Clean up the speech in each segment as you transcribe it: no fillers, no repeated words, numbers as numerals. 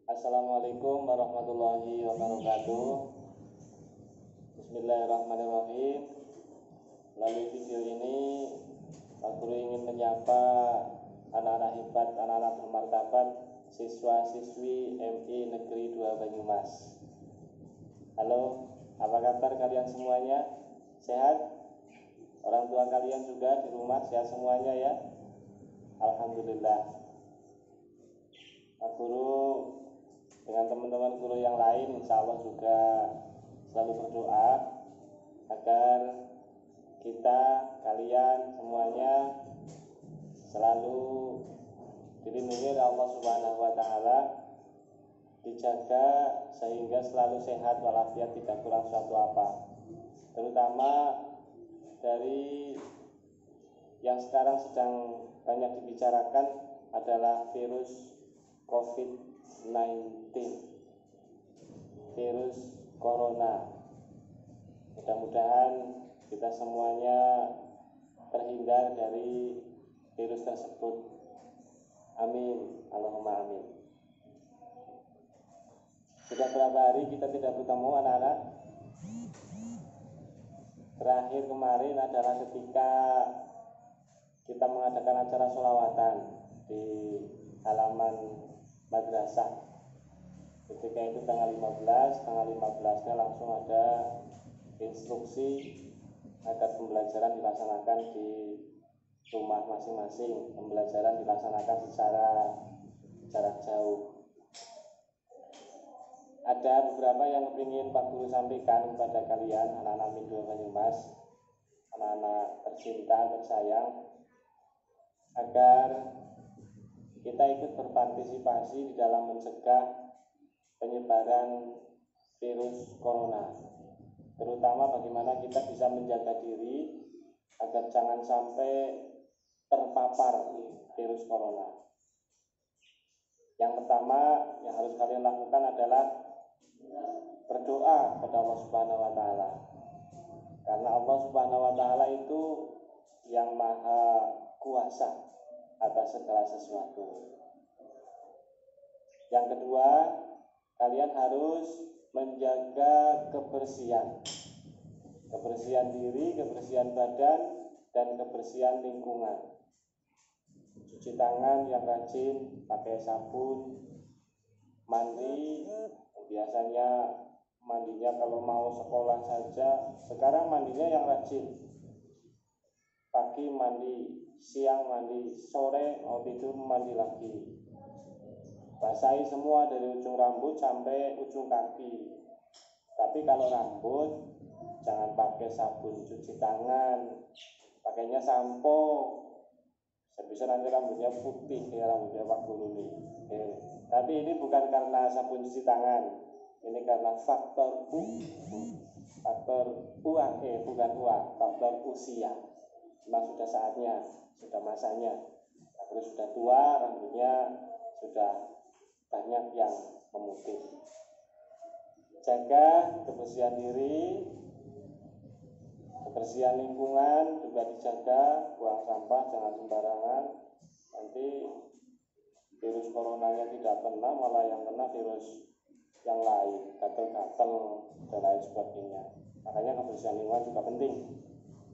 Assalamualaikum warahmatullahi wabarakatuh. Bismillahirrahmanirrahim. Melalui video ini Pak Guru ingin menyapa anak-anak hebat, anak-anak bermartabat, siswa-siswi MI Negeri 2 Banyumas. Halo, apa kabar kalian semuanya? Sehat? Orang tua kalian juga di rumah sehat semuanya ya? Alhamdulillah. Pak Guru dengan teman-teman guru yang lain insya Allah juga selalu berdoa agar kalian semuanya selalu dilindungi oleh Allah Subhanahu wa Ta'ala, dijaga sehingga selalu sehat walafiat, tidak kurang suatu apa. Terutama dari yang sekarang sedang banyak dibicarakan adalah virus COVID-19, virus corona. Mudah-mudahan kita semuanya terhindar dari virus tersebut. Amin, Allahumma amin. Sudah berapa hari kita tidak bertemu anak-anak? Terakhir kemarin adalah ketika kita mengadakan acara sholawatan di halaman madrasah. Ketika itu tanggal 15-nya langsung ada instruksi agar pembelajaran dilaksanakan di rumah masing-masing. Pembelajaran dilaksanakan secara jarak jauh. Ada beberapa yang ingin Pak Guru sampaikan kepada kalian, anak-anak MI 2 Banyumas, anak-anak tercinta, tersayang, agar kita ikut berpartisipasi di dalam mencegah penyebaran virus corona, terutama bagaimana kita bisa menjaga diri agar jangan sampai terpapar virus corona. Yang pertama yang harus kalian lakukan adalah berdoa kepada Allah Subhanahu wa Ta'ala, karena Allah Subhanahu wa Ta'ala itu yang maha kuasa atas segala sesuatu. Yang kedua, kalian harus menjaga kebersihan diri, kebersihan badan, dan kebersihan lingkungan. Cuci tangan yang rajin, pakai sabun, mandi. Biasanya mandinya kalau mau sekolah saja, sekarang mandinya yang rajin. Pagi mandi, siang mandi, sore mau tidur mandi lagi. Basahi semua dari ujung rambut sampai ujung kaki. Tapi kalau rambut jangan pakai sabun cuci tangan, pakainya sampo. Bisa nanti rambutnya putih ya, rambutnya Pak Guru nih. Tapi ini bukan karena sabun cuci tangan, ini karena faktor usia. Memang sudah saatnya, sudah masanya. Terus sudah tua, rambutnya sudah banyak yang memutih. Jaga kebersihan diri, kebersihan lingkungan juga dijaga, buang sampah jangan sembarangan. Nanti virus coronanya tidak kena, malah yang kena virus yang lain, gatal-gatal dan lain sebagainya. Makanya kebersihan lingkungan juga penting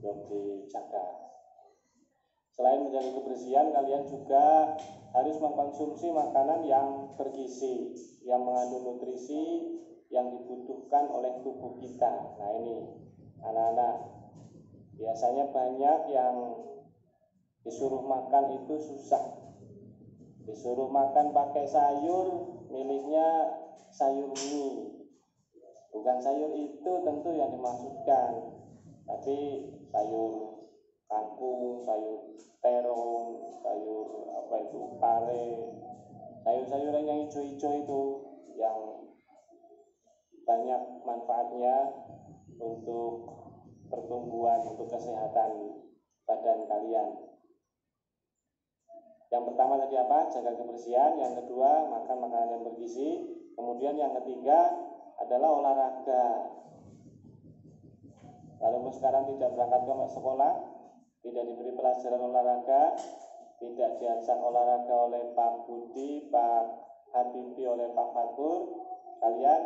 untuk dijaga. Selain menjaga kebersihan, kalian juga harus mengkonsumsi makanan yang bergizi, yang mengandung nutrisi yang dibutuhkan oleh tubuh kita. Nah ini anak-anak, biasanya banyak yang disuruh makan itu susah. Disuruh makan pakai sayur, milihnya sayur mie. Bukan sayur itu tentu yang dimaksudkan, tapi sayur kangkung, sayur terong, sayur pare, sayur-sayuran yang hijau-hijau itu yang banyak manfaatnya untuk pertumbuhan, untuk kesehatan badan kalian. Yang pertama tadi apa? Jaga kebersihan. Yang kedua, makan makanan yang bergizi. Kemudian yang ketiga adalah olahraga. Walaupun sekarang tidak berangkat ke sekolah, tidak diberi pelajaran olahraga, tidak diajak olahraga oleh Pak Budi, Pak Habibi oleh Pak Fatur, kalian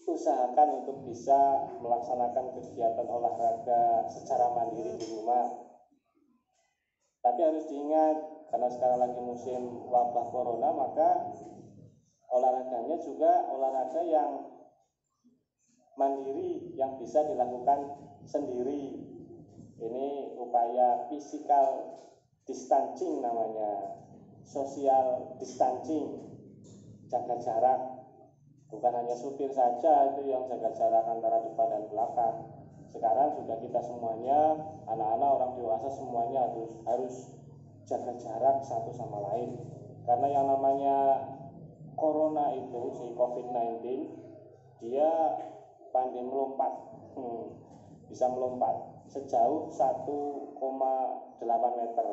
usahakan untuk bisa melaksanakan kegiatan olahraga secara mandiri di rumah. Tapi harus diingat, karena sekarang lagi musim wabah corona, maka olahraganya juga olahraga yang mandiri, yang bisa dilakukan sendiri. Ini upaya physical distancing namanya, social distancing, jaga jarak. Bukan hanya supir saja itu yang jaga jarak antara depan dan belakang. Sekarang sudah kita semuanya, anak-anak, orang dewasa semuanya harus jaga jarak satu sama lain. Karena yang namanya corona itu, si COVID-19, dia pandai melompat, bisa melompat sejauh 1,8 meter.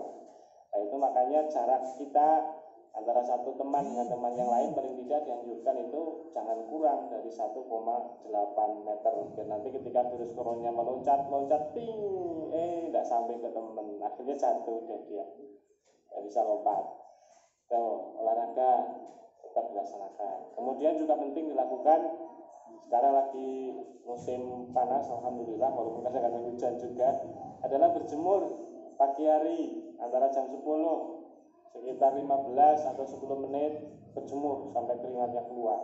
Nah itu makanya jarak kita antara satu teman dengan teman yang lain paling tidak dianjurkan itu jangan kurang dari 1,8 meter. Biar nanti ketika virus corona meloncat ting, tidak sampai ke teman, akhirnya jatuh deh dia, tidak bisa lompat. Tuh, olahraga tetap dilaksanakan. Kemudian juga penting dilakukan, sekarang lagi musim panas, alhamdulillah, walaupun kadang-kadang hujan juga, adalah berjemur pagi hari antara jam 10 sekitar 15 atau 10 menit berjemur sampai keringatnya keluar.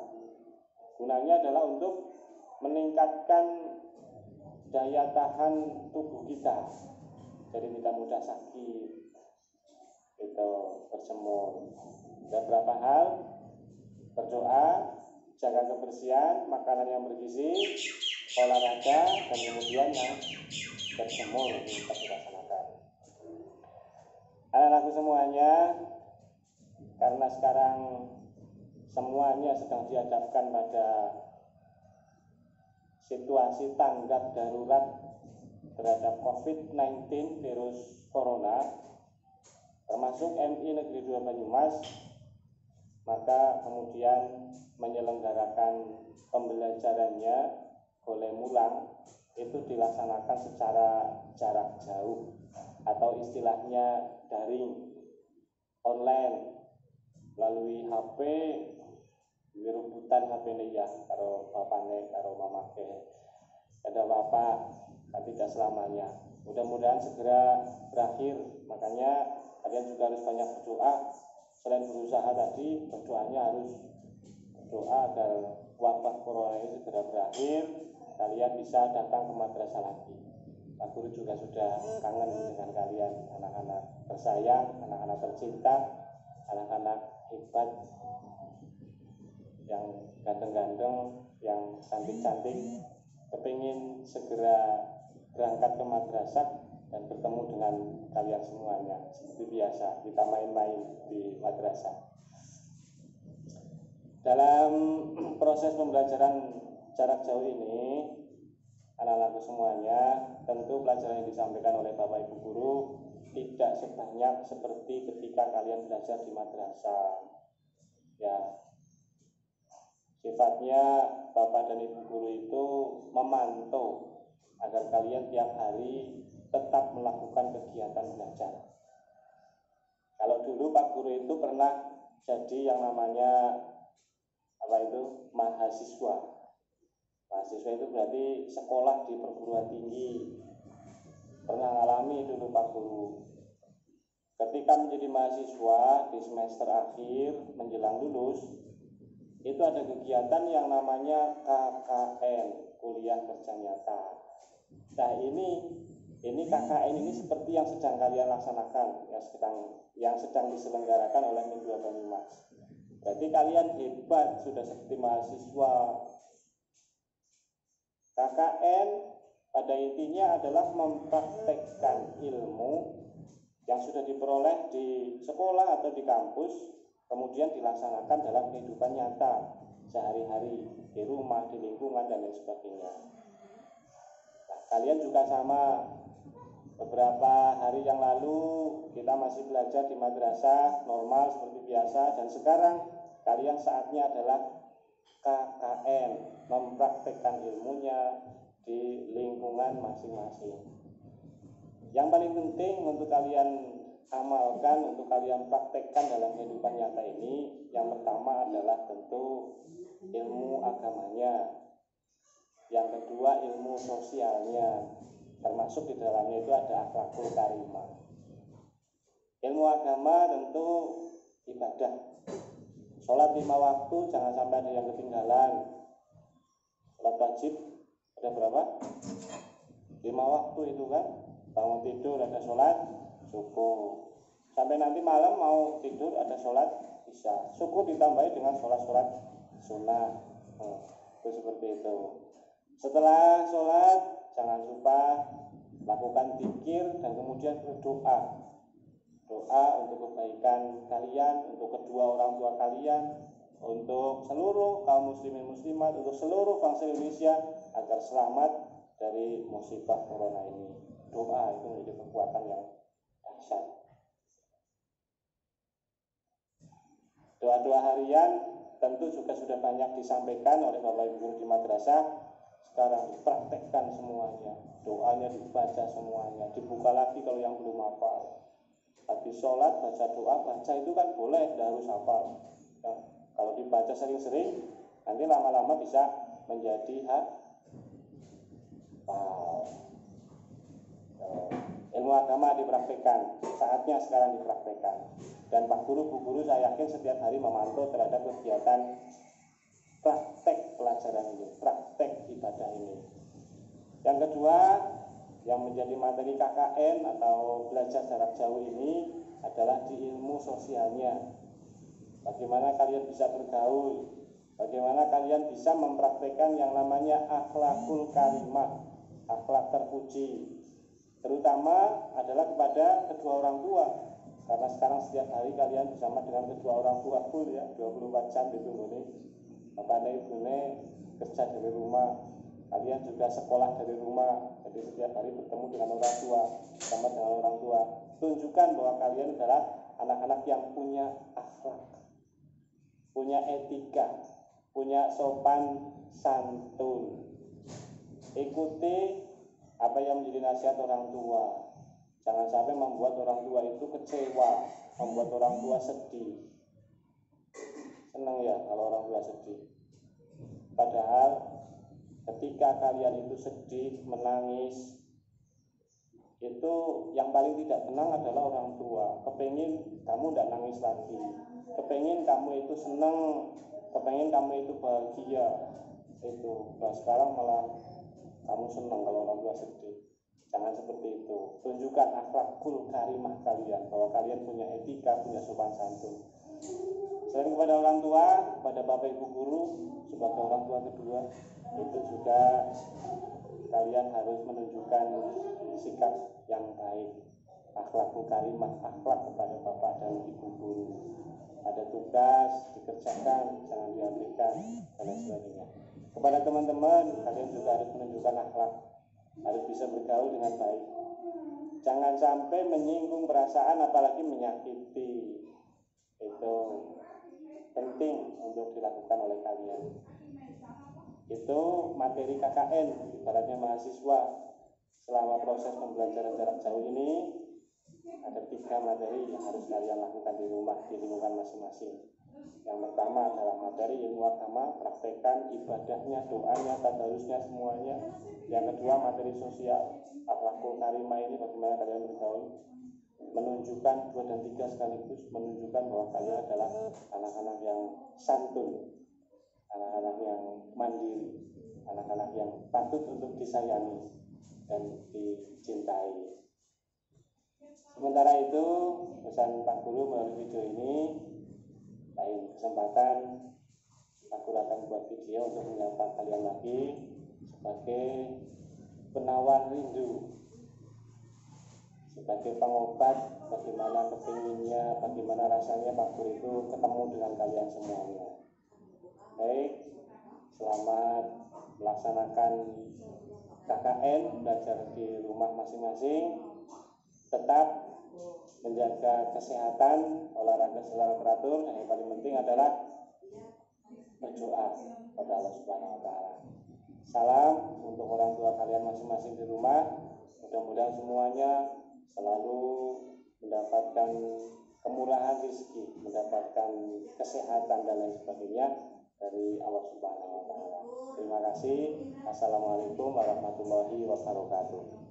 Gunanya adalah untuk meningkatkan daya tahan tubuh kita, jadi tidak mudah sakit. Itu berjemur. Dan berapa hal: berdoa, jaga kebersihan, makanan yang bergizi, olahraga, dan kemudian yang berjemur tetap dilaksanakan. Anak-anakku semuanya, karena sekarang semuanya sedang dihadapkan pada situasi tanggap darurat terhadap COVID-19 virus corona, termasuk MI Negeri 2 Banyumas, maka kemudian menyelenggarakan pembelajarannya boleh mulang itu dilaksanakan secara jarak jauh atau istilahnya daring, online, melalui HP, rebutan HP ini ya, karo bapane, karo mamake, ada bapak, kan tidak selamanya. Mudah-mudahan segera berakhir. Makanya kalian juga harus banyak berdoa. Selain berusaha tadi, berdoanya harus berdoa agar wabah corona ini segera berakhir, kalian bisa datang ke madrasah lagi. Pak Guru juga sudah kangen dengan kalian, anak-anak tersayang, anak-anak tercinta, anak-anak hebat, yang ganteng-ganteng, yang cantik-cantik, kepingin segera berangkat ke madrasah dan bertemu dengan kalian semuanya. Seperti biasa, kita main-main di madrasah. Dalam proses pembelajaran jarak jauh ini, anak-anakku semuanya, tentu pelajaran yang disampaikan oleh Bapak Ibu Guru tidak sebanyak seperti ketika kalian belajar di madrasah. Ya, sifatnya Bapak dan Ibu Guru itu memantau agar kalian tiap hari tetap melakukan kegiatan belajar. Kalau dulu Pak Guru itu pernah jadi yang namanya mahasiswa. Mahasiswa itu berarti sekolah di perguruan tinggi. Pernah ngalami dulu Pak Guru. Ketika menjadi mahasiswa di semester akhir menjelang lulus, itu ada kegiatan yang namanya KKN, kuliah kerja nyata. Nah ini KKN ini seperti yang sedang kalian laksanakan, yang sedang diselenggarakan oleh MI 2 Banyumas. Berarti kalian hebat, sudah seperti mahasiswa. KKN pada intinya adalah mempraktekkan ilmu yang sudah diperoleh di sekolah atau di kampus, kemudian dilaksanakan dalam kehidupan nyata sehari-hari, di rumah, di lingkungan, dan lain sebagainya. Nah, kalian juga sama. Beberapa hari yang lalu kita masih belajar di madrasah normal seperti biasa, dan sekarang kalian saatnya adalah KKN, mempraktekkan ilmunya di lingkungan masing-masing. Yang paling penting untuk kalian amalkan, untuk kalian praktekkan dalam kehidupan nyata ini, yang pertama adalah tentu ilmu agamanya, yang kedua ilmu sosialnya, termasuk di dalamnya itu ada akhlakul karimah. Ilmu agama tentu ibadah, sholat 5 waktu jangan sampai ada yang ketinggalan. Sholat wajib ada berapa? 5 waktu itu kan, bangun tidur ada sholat subuh, sampai nanti malam mau tidur ada sholat isya, syukur ditambahi dengan sholat-sholat sunnah. Itu seperti itu. Setelah sholat jangan lupa lakukan zikir dan kemudian berdoa. Doa untuk kebaikan kalian, untuk kedua orang tua kalian, untuk seluruh kaum muslimin muslimat, untuk seluruh bangsa Indonesia agar selamat dari musibah corona ini. Doa itu menjadi kekuatan yang dahsyat. Doa-doa harian tentu juga sudah banyak disampaikan oleh Bapak Ibu guru di madrasah. Sekarang dipraktekkan semuanya, doanya dibaca semuanya, dibuka lagi kalau yang belum hafal. Habis sholat baca doa, baca itu kan boleh, tidak harus hafal. Nah, kalau dibaca sering-sering, nanti lama-lama bisa menjadi ilmu agama dipraktekkan, saatnya sekarang dipraktekkan. Dan Pak Guru, Bu Guru saya yakin setiap hari memantau terhadap kegiatan praktek pelajaran ini, praktek ibadah ini. Yang kedua, yang menjadi materi KKN atau belajar jarak jauh ini adalah di ilmu sosialnya. Bagaimana kalian bisa bergaul, bagaimana kalian bisa mempraktekkan yang namanya akhlakul karimah, akhlak terpuji, terutama adalah kepada kedua orang tua. Karena sekarang setiap hari kalian bersama dengan kedua orang tua full ya, 24 jam itu nih. Bapak dan Ibu kerja dari rumah, kalian juga sekolah dari rumah, jadi setiap hari bertemu dengan orang tua, bersama dengan orang tua. Tunjukkan bahwa kalian adalah anak-anak yang punya akhlak, punya etika, punya sopan santun. Ikuti apa yang menjadi nasihat orang tua. Jangan sampai membuat orang tua itu kecewa, membuat orang tua sedih. Senang ya kalau orang tua sedih. Padahal ketika kalian itu sedih, menangis, itu yang paling tidak tenang adalah orang tua. Kepengin kamu tidak nangis lagi, kepengin kamu itu senang, kepengin kamu itu bahagia. Itu. Nah sekarang malah kamu senang kalau orang tua sedih. Jangan seperti itu. Tunjukkan akhlakul karimah kalian, bahwa kalian punya etika, punya sopan santun. Selain kepada orang tua, kepada Bapak Ibu guru sebagai orang tua kedua, itu juga kalian harus menunjukkan sikap yang baik, akhlakul karimah, akhlak kepada Bapak dan Ibu guru. Ada tugas dikerjakan, jangan diabaikan dan lain sebagainya. Kepada teman-teman, kalian juga harus menunjukkan akhlak, harus bisa bergaul dengan baik. Jangan sampai menyinggung perasaan, apalagi menyakiti. Itu penting untuk dilakukan oleh kalian. Itu materi KKN, ibaratnya mahasiswa selama proses pembelajaran jarak jauh ini. Ada 3 materi yang harus kalian lakukan di rumah, di lingkungan masing-masing. Yang pertama adalah materi ilmu agama, praktekkan ibadahnya, doanya, tadarusnya semuanya. Yang kedua materi sosial, akhlakul karimah ini bagaimana kalian bergaul, menunjukkan 2 dan 3 sekaligus, menunjukkan bahwa kalian adalah anak-anak yang santun, anak-anak yang mandiri, anak-anak yang patut untuk disayangi dan dicintai. Sementara itu, pesan Pak Guru melalui video ini, lain kesempatan Pak Guru akan buat video untuk menyapa kalian lagi sebagai penawar rindu, sebagai pengobat bagaimana kepinginnya, bagaimana rasanya Pak Guru itu ketemu dengan kalian semuanya. Baik, selamat melaksanakan KKN, belajar di rumah masing-masing. Tetap menjaga kesehatan, olahraga secara teratur, dan yang paling penting adalah berdoa kepada Allah Subhanahu wa Ta'ala. Salam untuk orang tua kalian masing-masing di rumah. Mudah-mudahan semuanya selalu mendapatkan kemurahan rezeki, mendapatkan kesehatan dan lain sebagainya dari Allah Subhanahu wa taala. Terima kasih. Assalamualaikum warahmatullahi wabarakatuh.